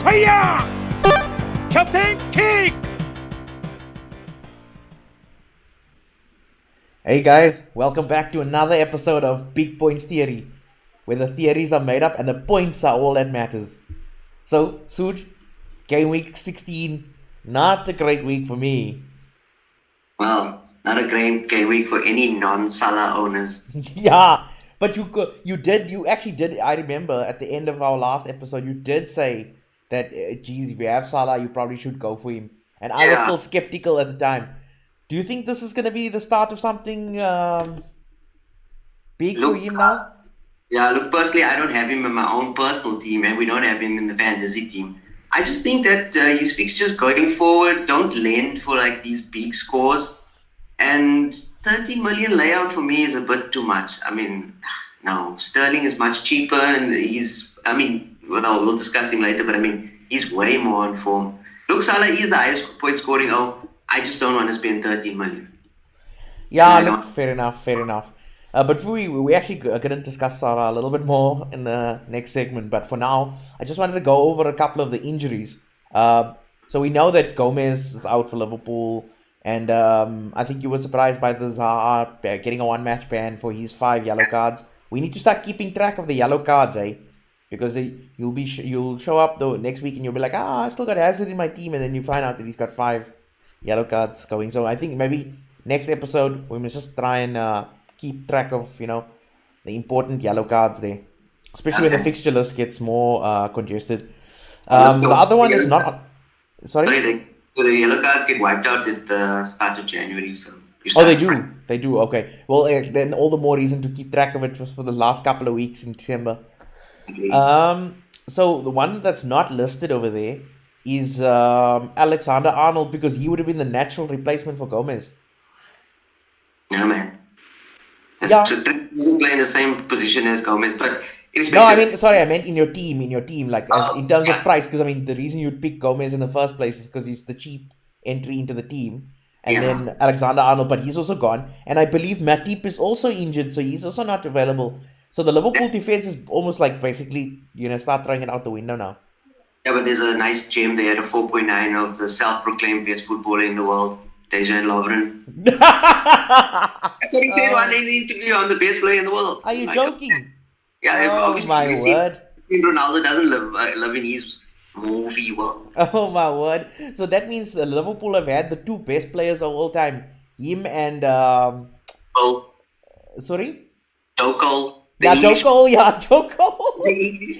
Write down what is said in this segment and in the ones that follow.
Hiya! Captain Kick! Hey guys, welcome back to another episode of Big Points Theory, where the theories are made up and the points are all that matters. So, Suj, Gameweek 16, not a great week for me. Well, not a great game week for any non-Salah owners. Yeah, but you actually did, I remember at the end of our last episode, you did say that, geez, if you have Salah, you probably should go for him. And I was still skeptical at the time. Do you think this is going to be the start of something big for him now? Yeah, look, personally, I don't have him in my own personal team, and we don't have him in the fantasy team. I just think that his fixtures going forward don't lend for like these big scores, and 13 million layout for me is a bit too much. I mean, no, Sterling is much cheaper, and we'll discuss him later, but I mean, he's way more on form. Look, Salah is the highest point scoring. I just don't want to spend 13 million. Yeah, look, fair enough. But we actually are going to discuss Salah a little bit more in the next segment. But for now, I just wanted to go over a couple of the injuries. So we know that Gomez is out for Liverpool. And I think you were surprised by the Zaha getting a one-match ban for his 5 yellow cards. We need to start keeping track of the yellow cards, because you'll show up the next week and you'll be like, I still got Hazard in my team. And then you find out that he's got 5 yellow cards going. So I think maybe next episode, we must just try and keep track of, the important yellow cards there. Especially when the fixture list gets more congested. The other one is not... Sorry? The yellow cards get wiped out at the start of January. So they do? They do, okay. Well, then all the more reason to keep track of it just for the last couple of weeks in December. Okay. So the one that's not listed over there is Alexander-Arnold, because he would have been the natural replacement for Gomez. No, man. He doesn't play in the same position as Gomez, but... I meant in your team, like in terms of price, because the reason you'd pick Gomez in the first place is because he's the cheap entry into the team, and then Alexander-Arnold, but he's also gone, and I believe Matip is also injured, so he's also not available. So the Liverpool defense is almost like basically, start throwing it out the window now. Yeah, but there's a nice gem there, a 4.9 of the self-proclaimed best footballer in the world, Dejan Lovren. That's what he said one day in the interview, I'm the best player in the world. Are you joking? Yeah, obviously. My word. Ronaldo doesn't live in his movie world. Oh my word. So that means the Liverpool have had the 2 best players of all time. Him and... Sorry? Tuchel. Tuchel.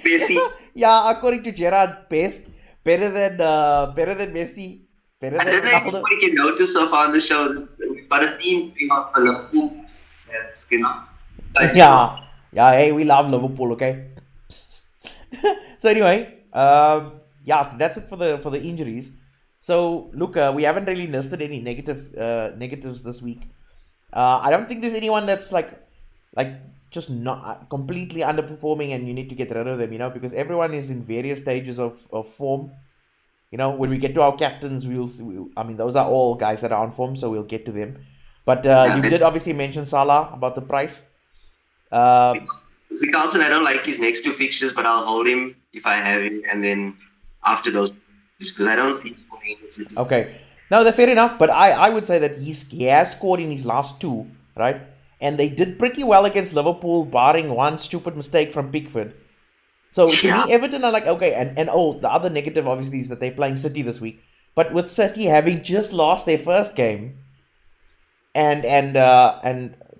Messi. Yeah, according to Gerrard, better than Messi. I don't know if anybody can notice so far on the show. We've got a theme going on for Liverpool. That's, Yeah, hey, we love Liverpool, okay? So anyway, that's it for the injuries. So look, we haven't really listed any negatives this week. I don't think there's anyone that's like just not completely underperforming and you need to get rid of them, because everyone is in various stages of form. When we get to our captains, those are all guys that are on form, so we'll get to them. But you did obviously mention Salah about the price. Carlson, I don't like his next 2 fixtures, but I'll hold him if I have him, and then after those, because I don't see him scoring in the City. Okay, no, that's fair enough. But I would say that he has scored in his last 2, right? And they did pretty well against Liverpool, barring one stupid mistake from Pickford. So to me, Everton are like, okay, and the other negative obviously is that they're playing City this week. But with City having just lost their first game, and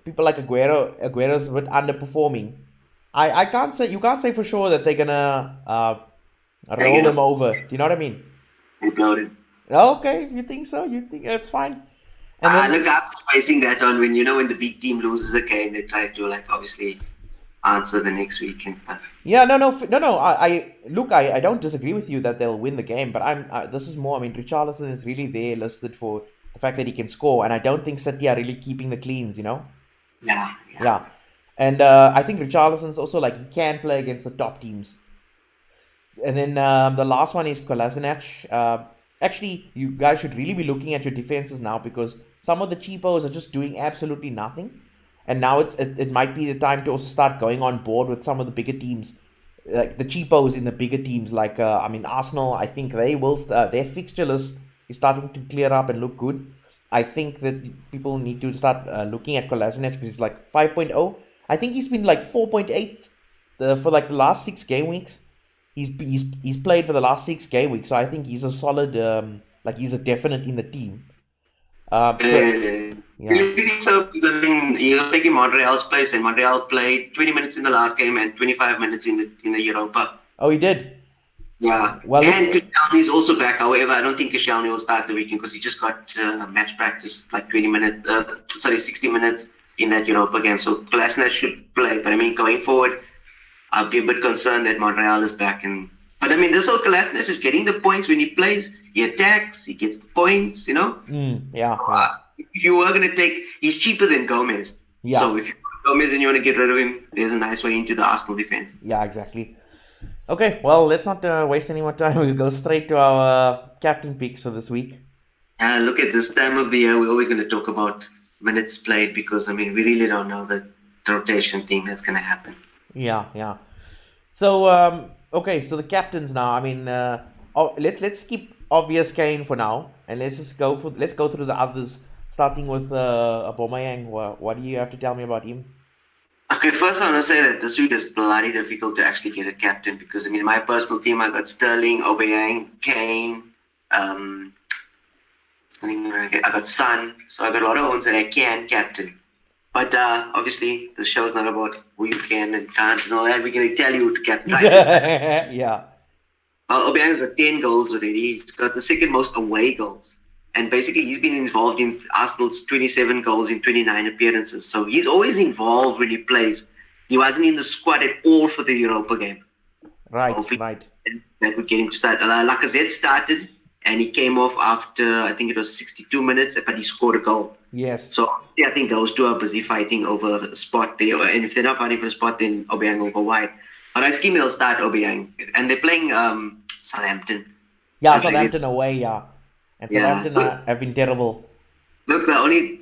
people like Aguero's a bit underperforming. You can't say for sure that they're gonna roll them over. Do you know what I mean? Imploded. Okay, if you think so, you think that's fine. And look, I'm spacing that on when the big team loses a game, they try to obviously answer the next week and stuff. Yeah, no. I don't disagree with you that they'll win the game, but this is more. Richarlison is really there listed for the fact that he can score, and I don't think City are really keeping the cleans. Yeah. And I think Richarlison's also he can play against the top teams. And then the last one is Kolasinac. Actually, you guys should really be looking at your defenses now, because some of the cheapos are just doing absolutely nothing. And now it might be the time to also start going on board with some of the bigger teams. like the cheapos in the bigger teams. Like Arsenal. I think they will. Their fixture list is starting to clear up and look good. I think that people need to start looking at Kolasinac because he's like 5.0. I think he's been like 4.8 for like the last 6 game weeks. He's played for the last 6 game weeks, so I think he's a solid he's a definite in the team. Yeah. You think so? Because I mean, you're taking Montreal's place, and Montreal played 20 minutes in the last game and 25 minutes in the Europa. Oh, he did. Yeah. Well, and Koscielny is also back. However, I don't think Koscielny will start the weekend because he just got match practice like 60 minutes in that Europa game. So Kolasinac should play. But I mean, going forward, I'll be a bit concerned that Montreal is back. But I mean, this whole Kolasinac is getting the points when he plays. He attacks. He gets the points. You know. Yeah. If you were going to take, he's cheaper than Gomez. Yeah. So if you want Gomez and you want to get rid of him, there's a nice way into the Arsenal defense. Yeah, exactly. Okay, well, let's not waste any more time. We'll go straight to our captain picks for this week. Look, at this time of the year, we're always going to talk about minutes played because, I mean, we really don't know the rotation thing that's going to happen. Yeah. So, okay, so the captains now. I mean, let's skip obvious Kane for now, and let's go through the others. Starting with Aubameyang, what do you have to tell me about him? Okay, first I want to say that this week is bloody difficult to actually get a captain because, I mean, my personal team, I got Sterling, Aubameyang, Kane, I got Son, so I got a lot of ones that I can captain. But obviously, the show's not about who you can and can't and all that. We're going to tell you who to captain. Right? Yeah. Well, Aubameyang's got 10 goals already. He's got the second most away goals. And basically, he's been involved in Arsenal's 27 goals in 29 appearances. So he's always involved when he plays. He wasn't in the squad at all for the Europa game. Right. That would get him to start. Lacazette started, and he came off after, I think it was 62 minutes, but he scored a goal. Yes. So I think those two are busy fighting over a spot there. And if they're not fighting for a spot, then Aubameyang will go wide. But I scheme they'll start Aubameyang. And they're playing Southampton. Yeah, Southampton away, yeah. And Southampton have been terrible. Look, the only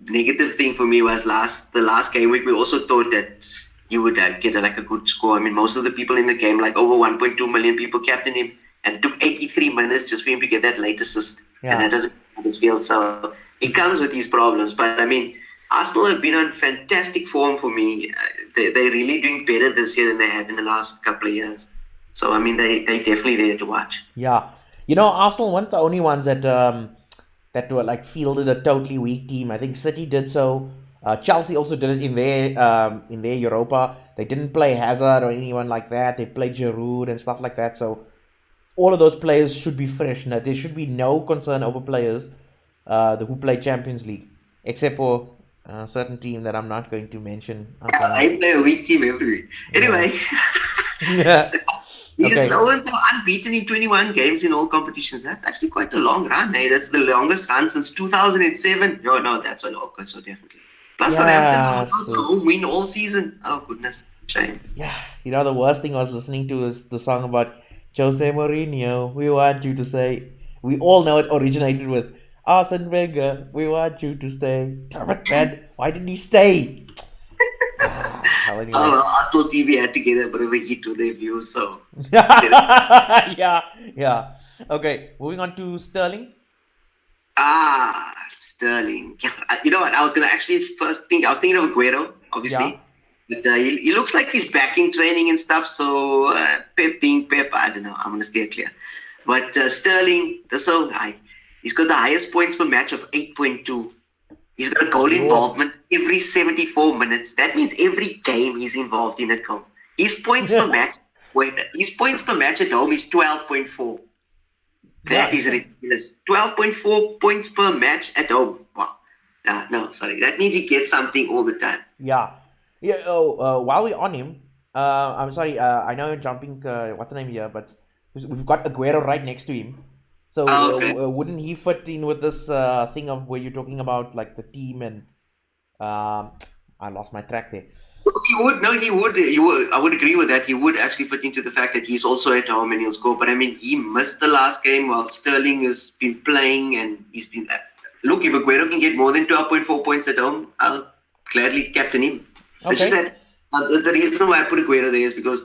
negative thing for me was the last game week. We also thought that you would get a good score. I mean, most of the people in the game, like over 1.2 million people, captained him, and it took 83 minutes just for him to get that late assist. Yeah. And that doesn't make us feel so. He comes with these problems. But I mean, Arsenal have been on fantastic form for me. They're really doing better this year than they have in the last couple of years. So I mean, they're definitely there to watch. Yeah. You know, Arsenal weren't the only ones that were like fielded a totally weak team. I think City did so. Chelsea also did it in their Europa. They didn't play Hazard or anyone like that. They played Giroud and stuff like that. So all of those players should be fresh. Now, there should be no concern over players who play Champions League, except for a certain team that I'm not going to mention. I play a weak team every week. Anyway. Yeah. He's Okay. unbeaten in 21 games in all competitions. That's actually quite a long run. That's the longest run since 2007. No, that's what. Okay, so definitely. Plus, Southampton home win all season. Oh, goodness. Shame. Yeah. You know, the worst thing I was listening to is the song about Jose Mourinho. We want you to stay. We all know it originated with Arsene Wenger. We want you to stay. Damn it, man. Why did he stay? Anyway. Well, Arsenal TV had to get a bit of a hit to their views, so. Yeah. Okay, moving on to Sterling. Sterling. Yeah, you know what? I was going to actually I was thinking of Aguero, obviously. Yeah. But he looks like he's back in training and stuff, so Pep being Pep, I don't know. I'm going to steer clear. But Sterling, they're so high. He's got the highest points per match of 8.2. He's got a goal involvement every 74 minutes. That means every game he's involved in a goal. His points per match at home is 12.4. That is ridiculous. 12.4 points per match at home. Wow. No, sorry. That means he gets something all the time. Yeah. While we're on him, I'm sorry. I know you're jumping. What's the name here? But we've got Aguero right next to him. So wouldn't he fit in with this thing of where you're talking about like the team and I lost my track there. He would. I would agree with that. He would actually fit into the fact that he's also at home and he'll score. But I mean, he missed the last game while Sterling has been playing and he's been. Look, if Aguero can get more than 12.4 points at home, I'll gladly captain him. Okay. It's just that the reason why I put Aguero there is because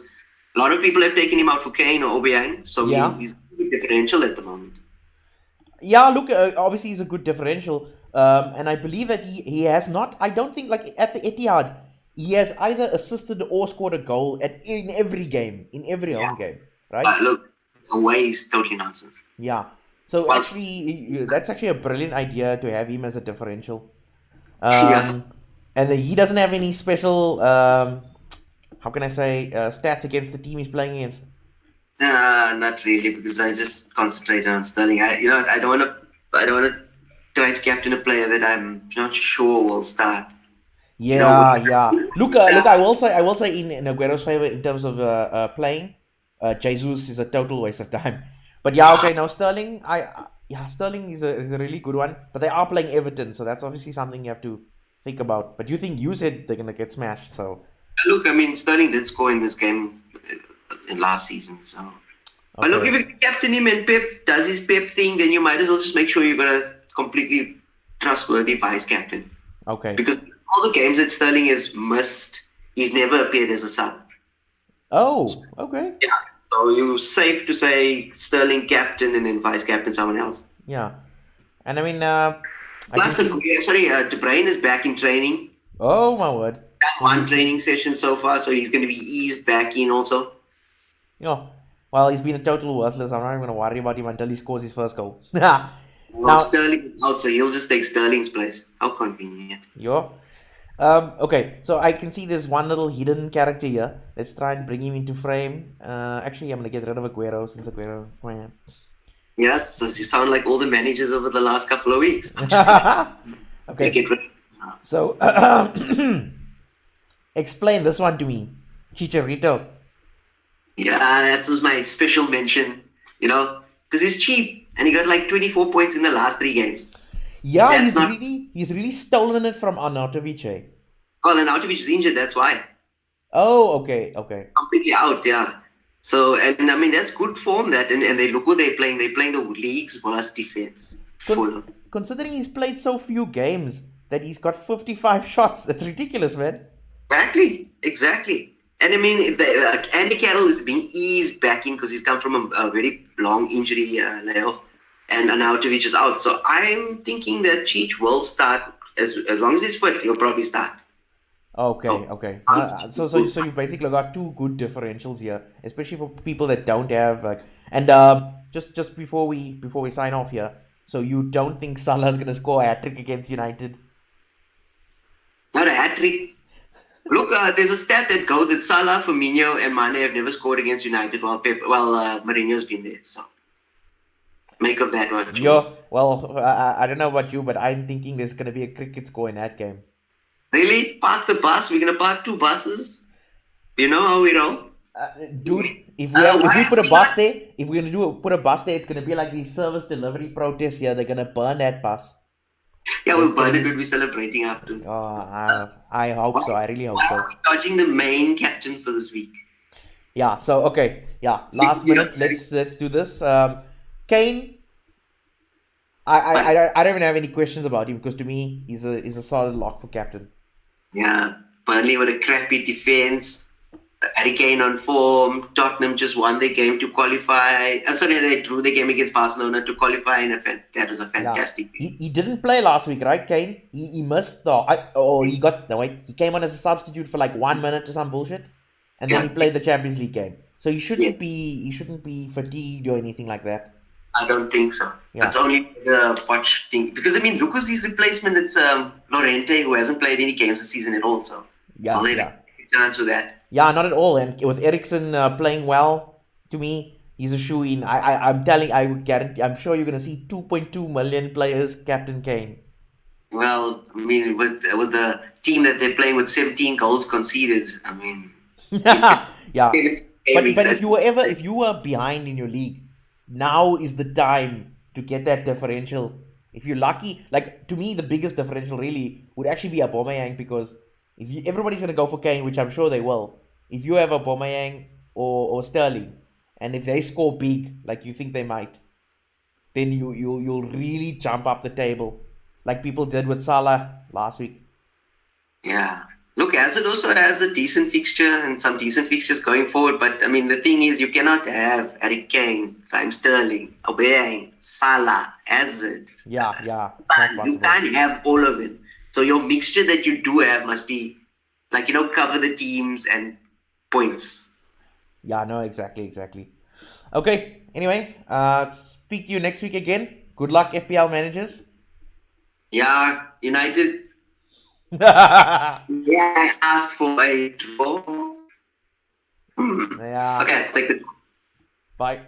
A lot of people have taken him out for Kane or Aubameyang, so Yeah. he's a differential at the moment. Yeah, look, obviously he's a good differential, and I believe that he has not. I don't think like at the Etihad, he has either assisted or scored a goal in every game, in every home game, right? Look, away is totally nonsense. Yeah. So Well, actually, that's actually a brilliant idea to have him as a differential. Yeah. And then he doesn't have any special, how can I say, stats against the team he's playing against. Not really, because I just concentrated on Sterling. I don't want to try to captain a player that I'm not sure will start. Yeah, yeah. Look, I will say in Aguero's favor in terms of playing, Jesus is a total waste of time. But yeah, okay. Now Sterling, Sterling is a really good one. But they are playing Everton, so that's obviously something you have to think about. But you said they're gonna get smashed, so. Look, I mean, Sterling did score in this game in last season, so. Okay. But look, if you captain him and Pep does his Pep thing, then you might as well just make sure you've got a completely trustworthy vice captain. Okay. Because all the games that Sterling has missed, he's never appeared as a sub. Oh, okay. Yeah. So you're safe to say Sterling captain and then vice captain someone else. Yeah. And I mean, Plus, De Bruyne is back in training. Oh my word. One training session so far, so he's going to be eased back in also. Yeah. Well, he's been a total worthless. I'm not even going to worry about him until he scores his first goal. Well, Now- Sterling is out, so he'll just take Sterling's place. How convenient. Yeah. Okay, so I can see there's one little hidden character here. Let's try and bring him into frame. Actually, I'm going to get rid of Aguero since Aguero... Yes, so you sound like all the managers over the last couple of weeks. Okay, Get rid- so explain this one to me. Chicharito. Yeah, that was my special mention, because he's cheap and he got like 24 points in the last 3 games. Yeah, That's he's really stolen it from Arnautovic, eh? Well, and Arnautovic is injured, that's why. Oh, okay. Completely out, yeah. So, and I mean, that's good form, that. And they look who they're playing. They're playing the league's worst defense. Fulham. Considering he's played so few games that he's got 55 shots, that's ridiculous, man. Exactly. And I mean, Andy Carroll is being eased back in because he's come from a very long injury layoff. And Arnautovic is out. So I'm thinking that Cheech will start. As long as he's fit, he'll probably start. Okay. So you basically got 2 good differentials here, especially for people that don't have just before we sign off here. So you don't think Salah's gonna score a hat-trick against United? Not a hat-trick. Look, there's a stat that goes that Salah, Firmino, and Mane have never scored against United while Mourinho's been there. So make of that one. Yeah. Well, I don't know about you, but I'm thinking there's gonna be a cricket score in that game. Really? Park the bus? We're gonna park 2 buses? You know how we roll? Dude, if we put a bus there, if we're gonna put a bus there, it's gonna be like these service delivery protests here. They're gonna burn that bus. Yeah, we'll burn it when we're celebrating afterwards. Oh, I hope so. I really hope Why so. are we dodging the main captain for this week? Yeah. So okay. Yeah. Last minute. Let's do this. Kane. I don't even have any questions about him because to me he's a solid lock for captain. Yeah, Burnley with a crappy defense. Harry Kane on form. Tottenham just won their game to qualify. They drew the game against Barcelona to qualify, and that was a fantastic. Yeah. He didn't play last week, right, Kane? He missed he came on as a substitute for like 1 minute or some bullshit, and then he played the Champions League game. So he shouldn't be fatigued or anything like that. I don't think so. Yeah. That's only the watch thing. Because I mean, look who's his replacement. It's Lorente, who hasn't played any games this season at all. So yeah. Chance with that. Yeah, not at all. And with Eriksen playing well, to me, he's a shoe-in. I would guarantee. I'm sure you're gonna see 2.2 million players captain Kane. Well, I mean, with the team that they're playing with 17 goals conceded, I mean. Yeah. But if you were behind in your league, now is the time to get that differential. If you're lucky, like to me, the biggest differential really would actually be Aubameyang, because everybody's gonna go for Kane, which I'm sure they will. If you have Aubameyang or Sterling, and if they score big, like you think they might, then you'll really jump up the table, like people did with Salah last week. Yeah. Look, Hazard also has a decent fixture and some decent fixtures going forward. But I mean, the thing is, you cannot have Harry Kane, Raheem Sterling, Aubameyang, Salah, Hazard. Yeah, it's not You possible. can't have all of them. So your mixture that you do have must be like, cover the teams and points. Yeah, no, exactly. Okay, anyway, speak to you next week again. Good luck, FPL managers. Yeah, United. Yeah. I ask for a draw. Yeah. Okay, take the. Bye.